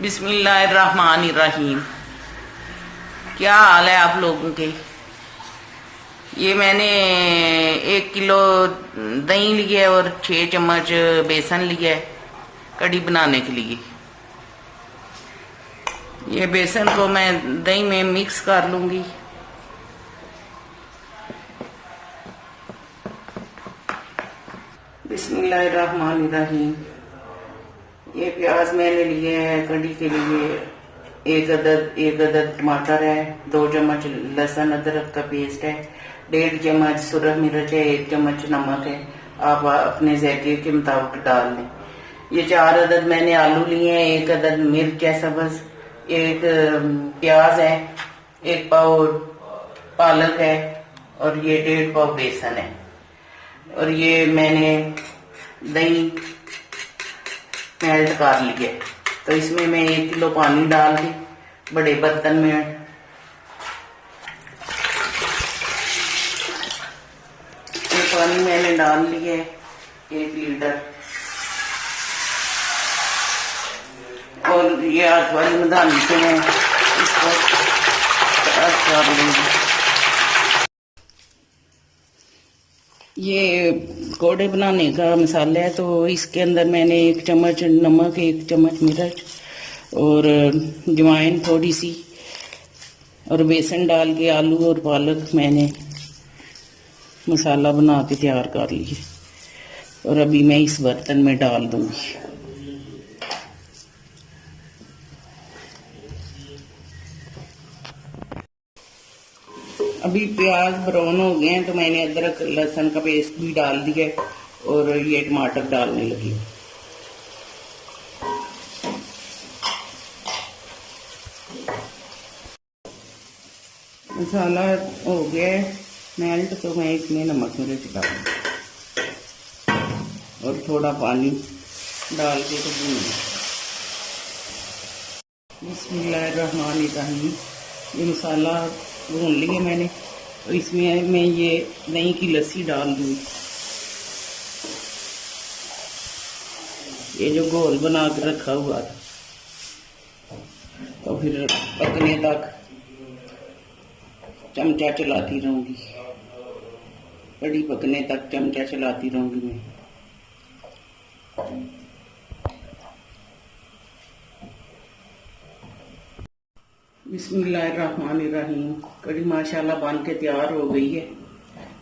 बिस्मिल्लाहिर्रहमानिर्रहीम। क्या हाल है आप लोगों के। ये मैंने 1 किलो दही लिया है और 6 चम्मच बेसन लिया है कढ़ी बनाने के लिए। ये बेसन को मैं दही में मिक्स कर लूँगी। बिस्मिल्लाहिर्रहमानिर्रहीम। ये प्याज मैंने लिए है कढ़ी के लिए। एक अदद टमाटर है, 2 चम्मच लहसुन अदरक का पेस्ट है, 1.5 चम्मच सुरख मिर्च है, 1 चम्मच नमक है। आप अपने ज़ायके के मुताबिक डाल लें। ये 4 अदद मैंने आलू लिए हैं, 1 अदद मिर्च है सब्ज़, 1 प्याज है, 1 पाव पालक है और ये 1.5 पाव बेसन है। और ये मैंने दही मेल्ट कर लिए। तो इसमें मैं 1 किलो पानी डाल दी बड़े बर्तन में। ये पानी मैंने डाल लिया 1 लीटर। और ये हाथ वाली मधानी से मैं इसको कर लूँगी। ये पकौड़े बनाने का मसाला है, तो इसके अंदर मैंने 1 चम्मच नमक, 1 चम्मच मिर्च और अजवाइन थोड़ी सी और बेसन डाल के आलू और पालक मैंने मसाला बना के तैयार कर लिए। और अभी मैं इस बर्तन में डाल दूंगी। अभी प्याज ब्राउन हो गए हैं तो मैंने अदरक लहसुन का पेस्ट भी डाल दिया और ये टमाटर डालने लगी। मसाला हो गया मेल्ट, तो मैं इसमें नमक मिर्च डालूंगी और थोड़ा पानी डाल के तो भूनूंगी। बिस्मिल्लाहिर्रहमानिर्रहीम। ये मसाला भून लिए मैंने, और इसमें मैं ये दही की लस्सी डाल दूँगी। ये जो घोल बना के रखा हुआ था, तो फिर पकने तक चमचा चलाती रहूँगी। कढ़ी पकने तक चमचा चलाती रहूँगी मैं। बिस्मिल्लाहिर्रहमानिर्रहीम। कढ़ी माशाल्लाह बन के तैयार हो गई है।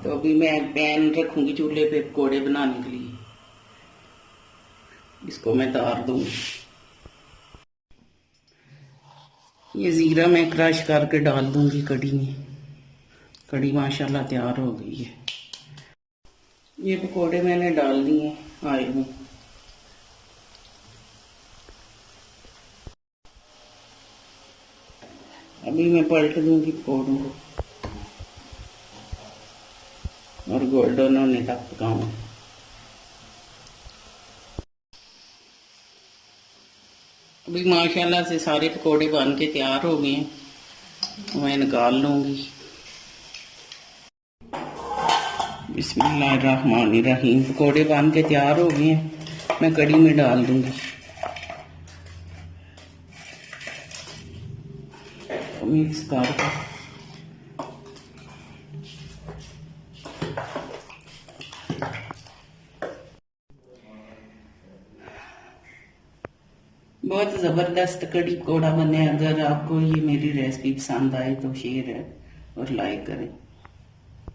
तो अभी मैं पैन रखूंगी चूल्हे पे पकौड़े बनाने के लिए। इसको मैं तार दूंगी। ये जीरा मैं क्रश करके डाल दूंगी कढ़ी में। कढ़ी माशाल्लाह तैयार हो गई है। ये पकौड़े मैंने डाल दिए ऑयल में। अभी मैं पलट दूंगी पकौड़ों को और गोल्डन होने तक पकाऊंगी। अभी माशाल्लाह से सारे पकौड़े बन के तैयार हो गए हैं। मैं निकाल लूंगी। बिस्मिल्लाहिर्रहमानिर्रहीम। पकौड़े बन के तैयार हो गए हैं। मैं कढ़ी में डाल दूंगी। मिक्स करके बहुत ज़बरदस्त कढ़ी पकौड़ा बने। अगर आपको ये मेरी रेसिपी पसंद आए तो शेयर और लाइक करें।